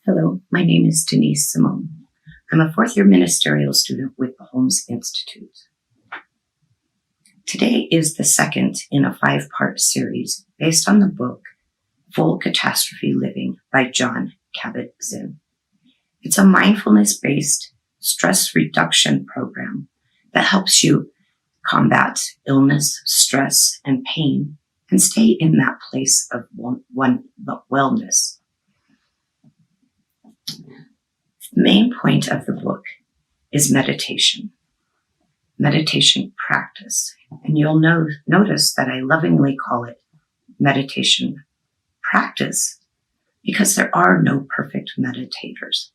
Hello, my name is Dennise Simone. I'm a fourth-year Ministerial student with the Holmes Institute. Today is the second in a 5-part series based on the book Full Catastrophe Living by Jon Kabat-Zinn. It's a mindfulness-based stress reduction program that helps you combat illness, stress, and pain and stay in that place of wellness. The main point of the book is meditation practice. And you'll notice that I lovingly call it meditation practice because there are no perfect meditators.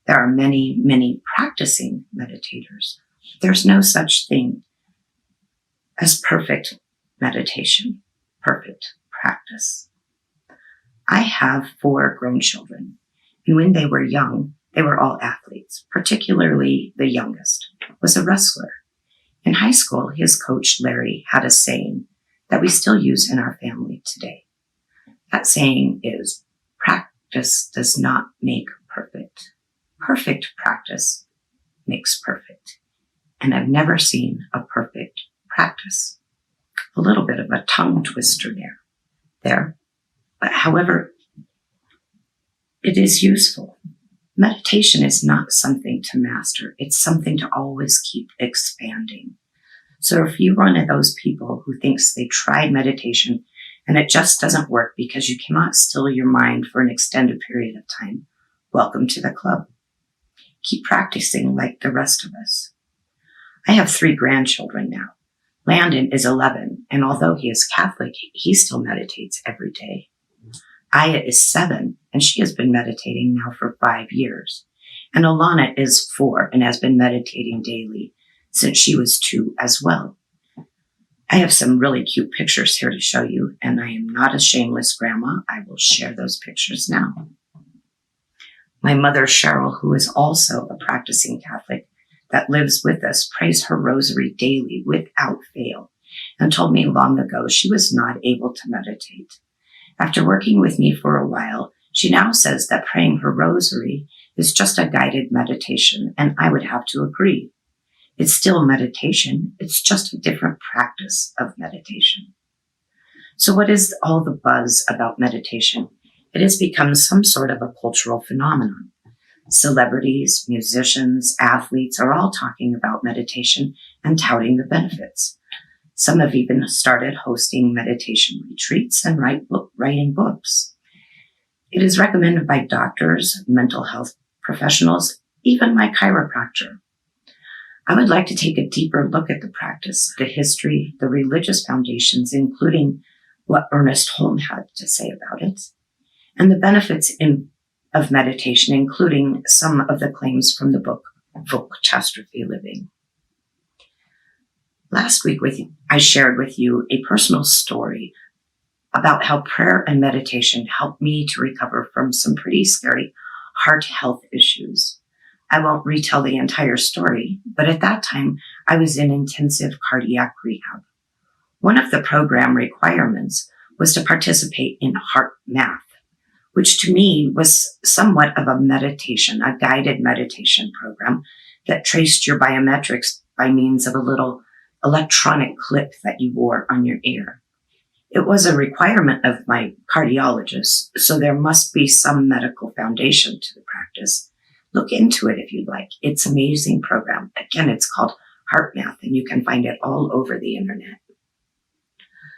There are many, many practicing meditators. There's no such thing as perfect meditation, perfect practice. I have 4 grown children, and when they were young, they were all athletes, particularly the youngest was a wrestler. In high school, his coach, Larry, had a saying that we still use in our family today. That saying is, practice does not make perfect. Perfect practice makes perfect. And I've never seen a perfect practice. A little bit of a tongue twister there. But however, it is useful. Meditation is not something to master. It's something to always keep expanding. So if you're one of those people who thinks they tried meditation and it just doesn't work because you cannot still your mind for an extended period of time, welcome to the club. Keep practicing like the rest of us. I have 3 grandchildren now. Landon is 11, and although he is Catholic, he still meditates every day. Aya is 7, and she has been meditating now for 5 years. And Alana is 4 and has been meditating daily since she was 2 as well. I have some really cute pictures here to show you, and I am not a shameless grandma. I will share those pictures now. My mother, Cheryl, who is also a practicing Catholic that lives with us, prays her rosary daily without fail, and told me long ago she was not able to meditate. After working with me for a while, she now says that praying her rosary is just a guided meditation, and I would have to agree. It's still meditation. It's just a different practice of meditation. So what is all the buzz about meditation? It has become some sort of a cultural phenomenon. Celebrities, musicians, athletes are all talking about meditation and touting the benefits. Some have even started hosting meditation retreats and writing books. It is recommended by doctors, mental health professionals, even my chiropractor. I would like to take a deeper look at the practice, the history, the religious foundations, including what Ernest Holmes had to say about it, and the benefits of meditation, including some of the claims from the book Full Catastrophe Living. Last week I shared with you a personal story about how prayer and meditation helped me to recover from some pretty scary heart health issues. I won't retell the entire story, but at that time I was in intensive cardiac rehab. One of the program requirements was to participate in heart math, which to me was somewhat of a meditation, a guided meditation program that traced your biometrics by means of a little electronic clip that you wore on your ear. It was a requirement of my cardiologist, so there must be some medical foundation to the practice. Look into it if you'd like. It's an amazing program. Again, it's called Heart Math, and you can find it all over the internet.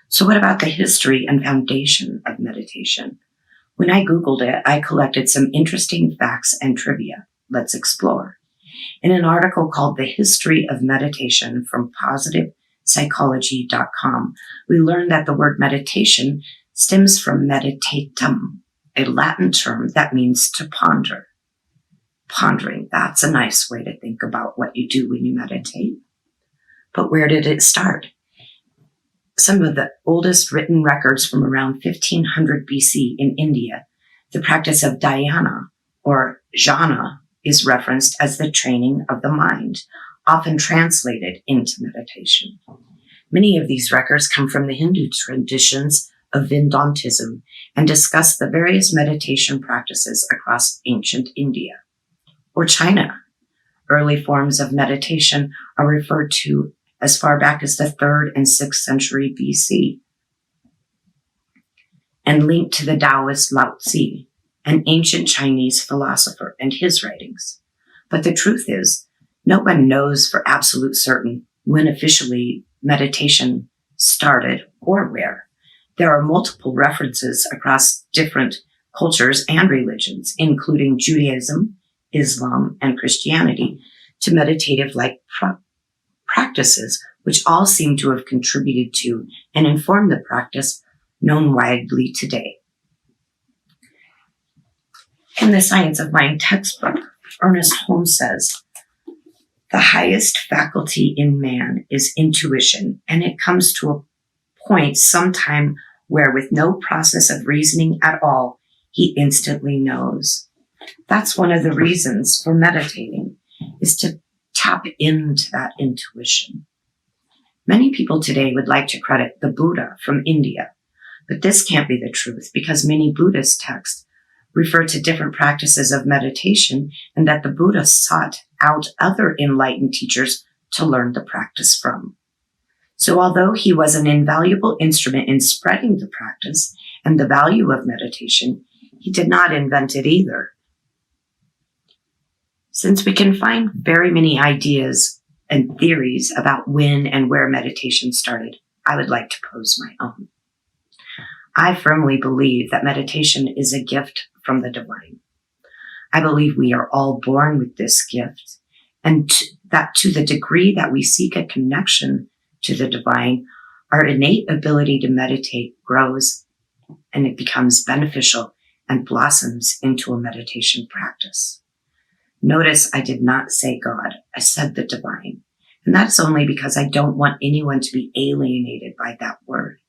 So what about the history and foundation of meditation? When I Googled it, I collected some interesting facts and trivia. Let's explore. In an article called The History of Meditation from PositivePsychology.com, we learned that the word meditation stems from meditatum, a Latin term that means to ponder. Pondering, that's a nice way to think about what you do when you meditate. But where did it start? Some of the oldest written records from around 1500 BC in India, the practice of dhyana or jhana is referenced as the training of the mind, often translated into meditation. Many of these records come from the Hindu traditions of Vedantism and discuss the various meditation practices across ancient India or China. Early forms of meditation are referred to as far back as the 3rd and 6th century BC and linked to the Taoist Lao Tzu, an ancient Chinese philosopher, and his writings. But the truth is, no one knows for absolute certain when officially meditation started or where. There are multiple references across different cultures and religions, including Judaism, Islam, and Christianity, to meditative-like practices, which all seem to have contributed to and informed the practice known widely today. In the Science of Mind textbook, Ernest Holmes says, "The highest faculty in man is intuition, and it comes to a point sometime where with no process of reasoning at all, he instantly knows." That's one of the reasons for meditating, is to tap into that intuition. Many people today would like to credit the Buddha from India, but this can't be the truth because many Buddhist texts refer to different practices of meditation and that the Buddha sought out other enlightened teachers to learn the practice from. So although he was an invaluable instrument in spreading the practice and the value of meditation, he did not invent it either. Since we can find very many ideas and theories about when and where meditation started, I would like to pose my own. I firmly believe that meditation is a gift from the divine. I believe we are all born with this gift, and that to the degree that we seek a connection to the divine, our innate ability to meditate grows and it becomes beneficial and blossoms into a meditation practice. Notice I did not say God, I said the divine. And that's only because I don't want anyone to be alienated by that word.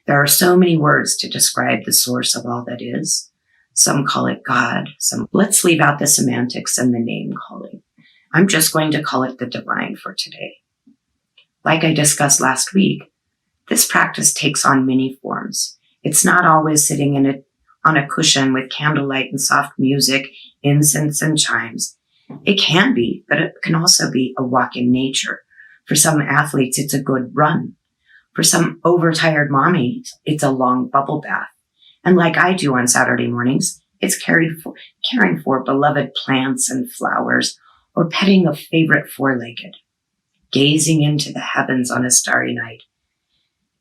There are so many words to describe the source of all that is. Some call it God. Let's leave out the semantics and the name calling. I'm just going to call it the divine for today. Like I discussed last week, this practice takes on many forms. It's not always sitting on a cushion with candlelight and soft music, incense and chimes. It can be, but it can also be a walk in nature. For some athletes, it's a good run. For some overtired mommies, it's a long bubble bath. And like I do on Saturday mornings, it's caring for beloved plants and flowers, or petting a favorite four-legged. Gazing into the heavens on a starry night.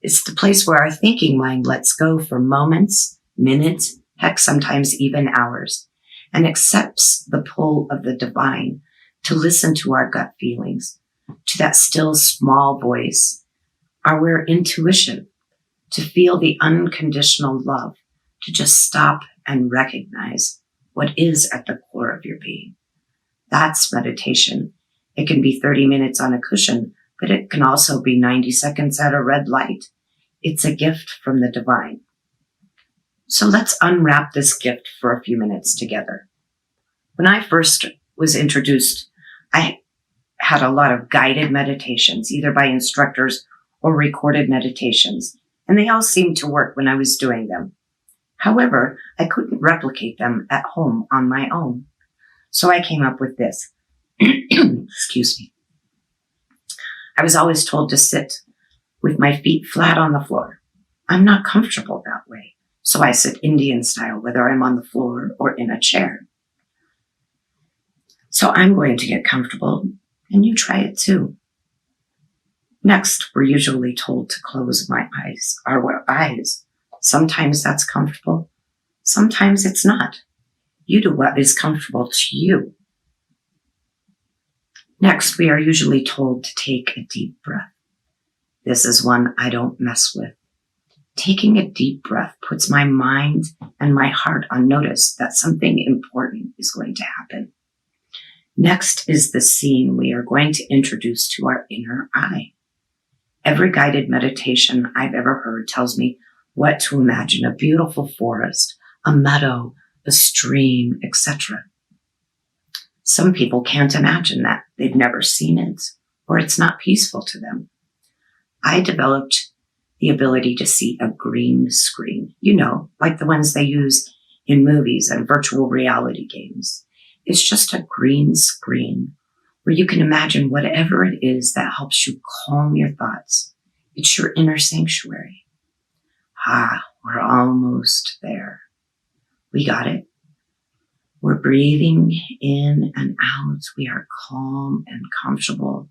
It's the place where our thinking mind lets go for moments, minutes, heck, sometimes even hours, and accepts the pull of the divine to listen to our gut feelings, to that still small voice, our intuition, to feel the unconditional love, to just stop and recognize what is at the core of your being. That's meditation. It can be 30 minutes on a cushion, but it can also be 90 seconds at a red light. It's a gift from the divine. So let's unwrap this gift for a few minutes together. When I first was introduced, I had a lot of guided meditations, either by instructors or recorded meditations, and they all seemed to work when I was doing them. However, I couldn't replicate them at home on my own. So I came up with this. Excuse me. I was always told to sit with my feet flat on the floor. I'm not comfortable that way, so I sit Indian style, whether I'm on the floor or in a chair. So I'm going to get comfortable, and you try it too. Next, we're usually told to close our eyes. Sometimes that's comfortable. Sometimes it's not. You do what is comfortable to you. Next, we are usually told to take a deep breath. This is one I don't mess with. Taking a deep breath puts my mind and my heart on notice that something important is going to happen. Next is the scene we are going to introduce to our inner eye. Every guided meditation I've ever heard tells me what to imagine: a beautiful forest, a meadow, a stream, etc. Some people can't imagine that. They've never seen it, or it's not peaceful to them. I developed the ability to see a green screen, like the ones they use in movies and virtual reality games. It's just a green screen where you can imagine whatever it is that helps you calm your thoughts. It's your inner sanctuary. We're almost there. We got it. We're breathing in and out. We are calm and comfortable.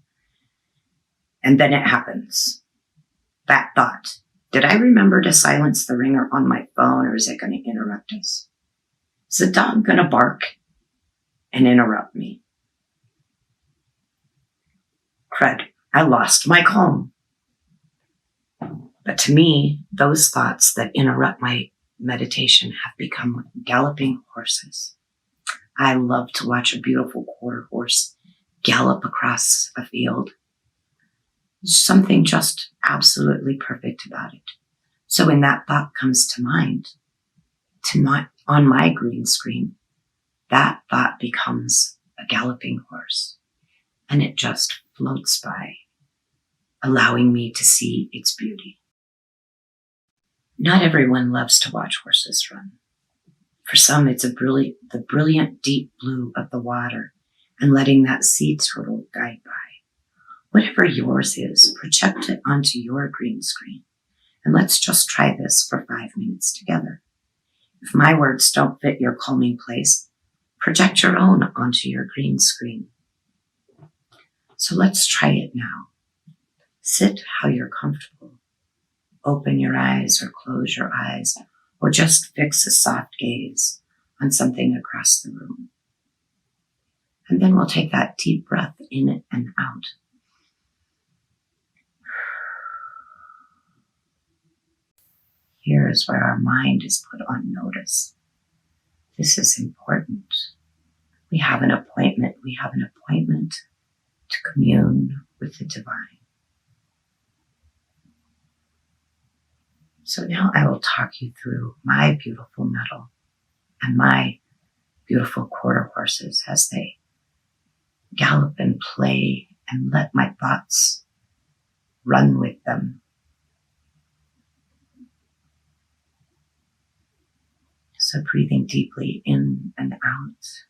And then it happens. That thought. Did I remember to silence the ringer on my phone, or is it going to interrupt us? Is the dog going to bark and interrupt me? Crud, I lost my calm. But to me, those thoughts that interrupt my meditation have become galloping horses. I love to watch a beautiful quarter horse gallop across a field. There's something just absolutely perfect about it. So when that thought comes to mind, on my green screen, that thought becomes a galloping horse, and it just floats by, allowing me to see its beauty. Not everyone loves to watch horses run. For some, it's the brilliant deep blue of the water and letting that sea turtle guide by. Whatever yours is, project it onto your green screen. And let's just try this for 5 minutes together. If my words don't fit your calming place, project your own onto your green screen. So let's try it now. Sit how you're comfortable. Open your eyes or close your eyes, or just fix a soft gaze on something across the room. And then we'll take that deep breath in and out. Here is where our mind is put on notice. This is important. We have an appointment. We have an appointment to commune with the divine. So now I will talk you through my beautiful medal and my beautiful quarter horses as they gallop and play and let my thoughts run with them. So breathing deeply in and out,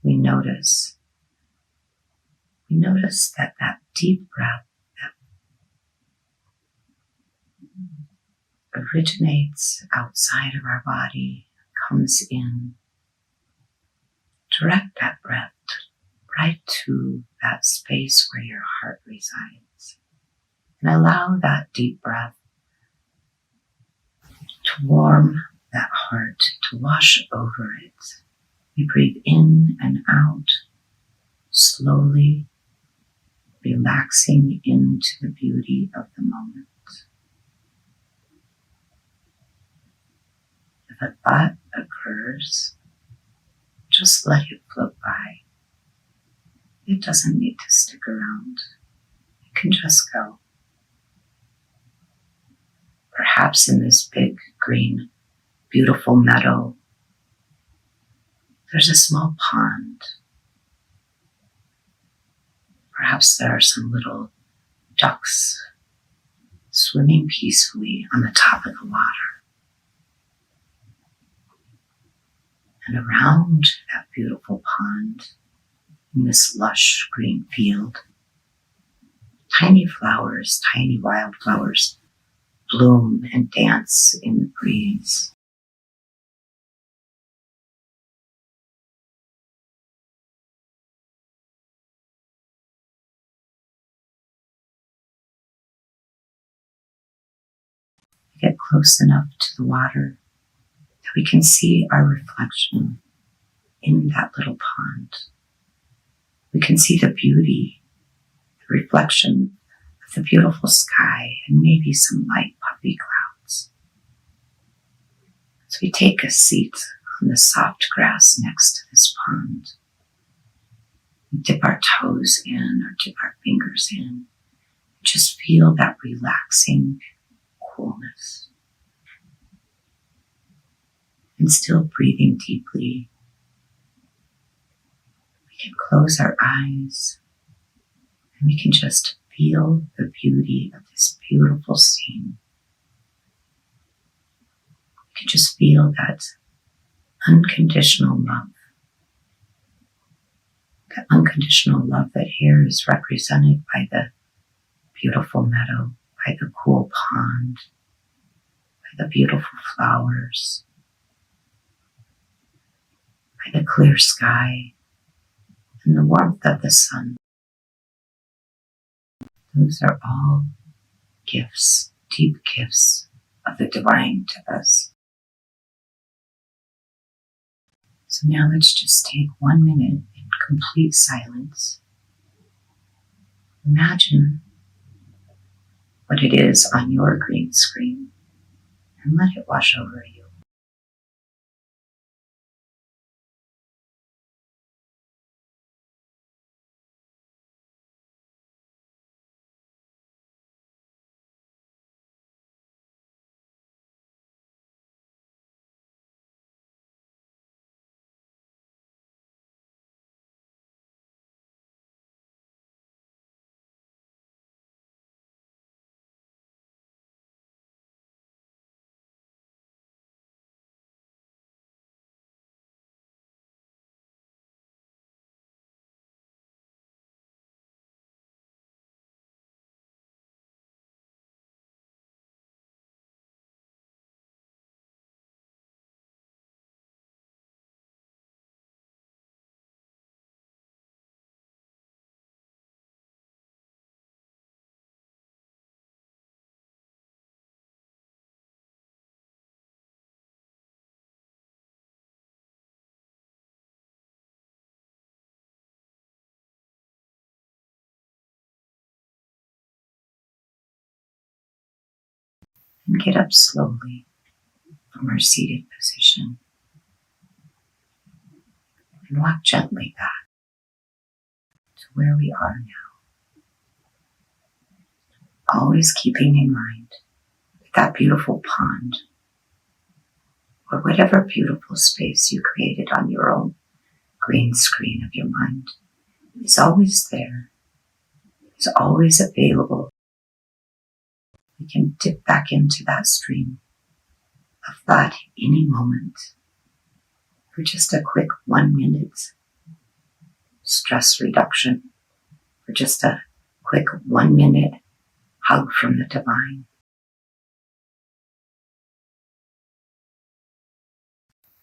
we notice that deep breath that originates outside of our body, comes in. Direct that breath right to that space where your heart resides. And allow that deep breath to warm that heart, to wash over it. We breathe in and out, slowly relaxing into the beauty of the moment. If a thought occurs, just let it float by. It doesn't need to stick around. It can just go. Perhaps in this big, green, beautiful meadow, there's a small pond. Perhaps there are some little ducks swimming peacefully on the top of the water. And around that beautiful pond, in this lush green field, tiny flowers, tiny wildflowers, bloom and dance in the breeze. Get close enough to the water that we can see our reflection in that little pond. We can see the beauty, the reflection of the beautiful sky and maybe some light puffy clouds. So we take a seat on the soft grass next to this pond. We dip our toes in or dip our fingers in. Just feel that relaxing coolness. And still breathing deeply, we can close our eyes and we can just feel the beauty of this beautiful scene just feel that unconditional love. That unconditional love that here is represented by the beautiful meadow, by the cool pond, by the beautiful flowers, by the clear sky, and the warmth of the sun. Those are all gifts, deep gifts of the divine to us. So now let's just take 1 minute in complete silence. Imagine what it is on your green screen and let it wash over you. And get up slowly from our seated position and walk gently back to where we are now. Always keeping in mind that beautiful pond or whatever beautiful space you created on your own green screen of your mind is always there, is always available. We can dip back into that stream of thought any moment for just a quick 1 minute stress reduction, for just a quick 1 minute hug from the divine.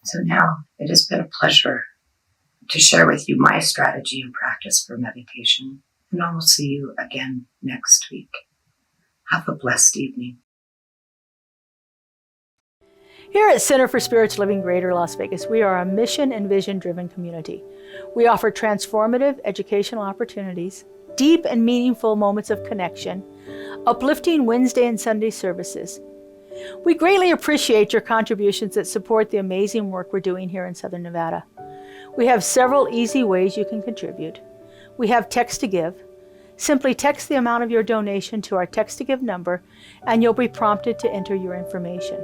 So now it has been a pleasure to share with you my strategy and practice for meditation, and I will see you again next week. Have a blessed evening. Here at Center for Spiritual Living Greater Las Vegas, we are a mission and vision-driven community. We offer transformative educational opportunities, deep and meaningful moments of connection, uplifting Wednesday and Sunday services. We greatly appreciate your contributions that support the amazing work we're doing here in Southern Nevada. We have several easy ways you can contribute. We have text to give. Simply text the amount of your donation to our text to give number and you'll be prompted to enter your information.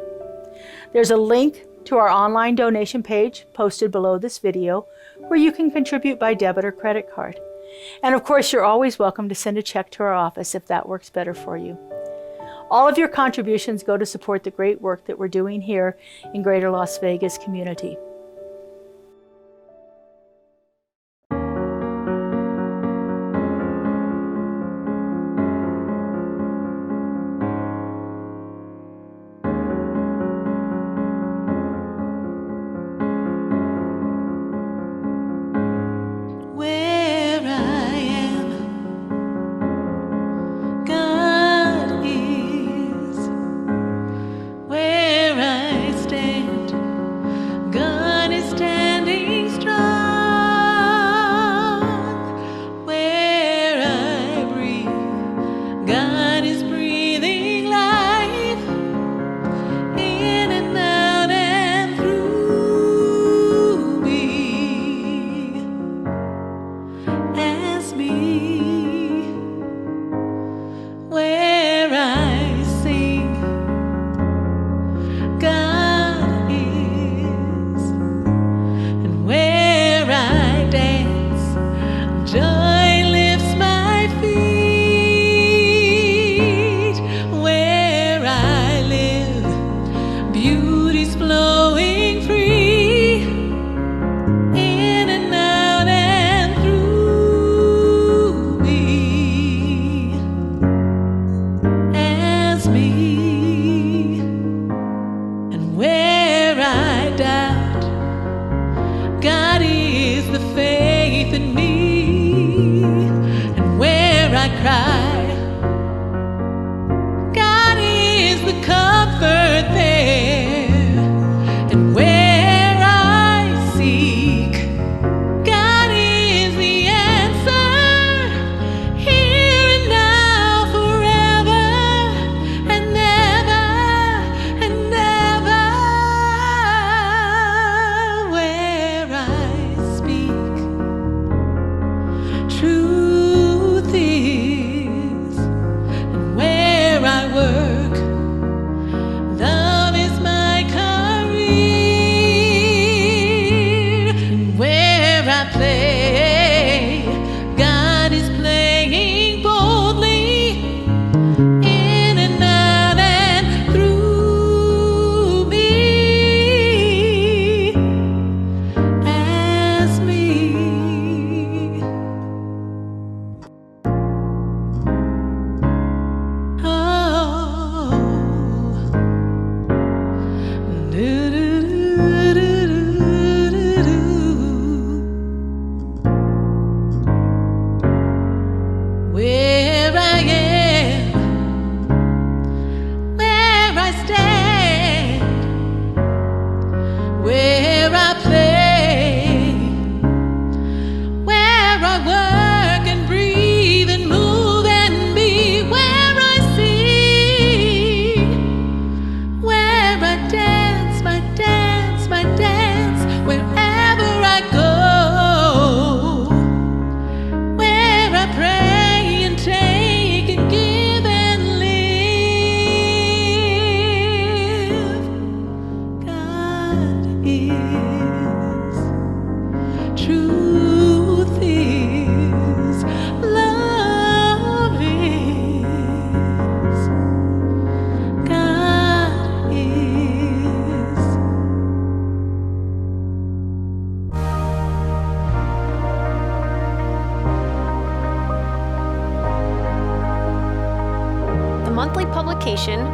There's a link to our online donation page posted below this video where you can contribute by debit or credit card. And of course, you're always welcome to send a check to our office if that works better for you. All of your contributions go to support the great work that we're doing here in Greater Las Vegas community. Where I stand, God.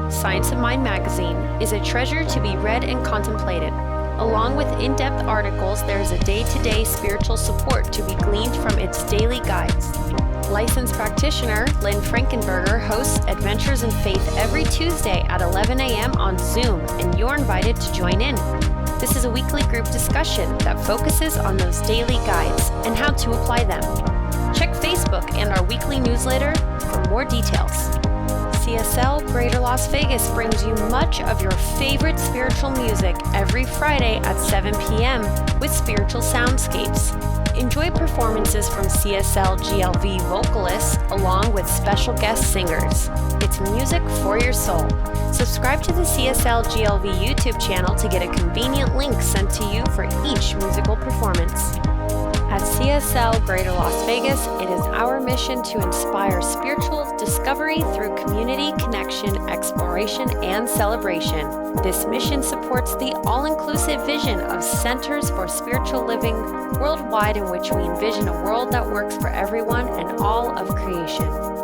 Science of Mind magazine, is a treasure to be read and contemplated. Along with in-depth articles, there is a day-to-day spiritual support to be gleaned from its daily guides. Licensed practitioner Lynn Frankenberger hosts Adventures in Faith every Tuesday at 11 a.m. on Zoom, and you're invited to join in. This is a weekly group discussion that focuses on those daily guides and how to apply them. Check Facebook and our weekly newsletter for more details. CSL Greater Las Vegas brings you much of your favorite spiritual music every Friday at 7 p.m. with spiritual soundscapes. Enjoy performances from CSLGLV vocalists along with special guest singers. It's music for your soul. Subscribe to the CSLGLV YouTube channel to get a convenient link sent to you for each musical performance. At CSL Greater Las Vegas, it is our mission to inspire spiritual discovery through community connection, exploration, and celebration. This mission supports the all-inclusive vision of Centers for Spiritual Living worldwide, in which we envision a world that works for everyone and all of creation.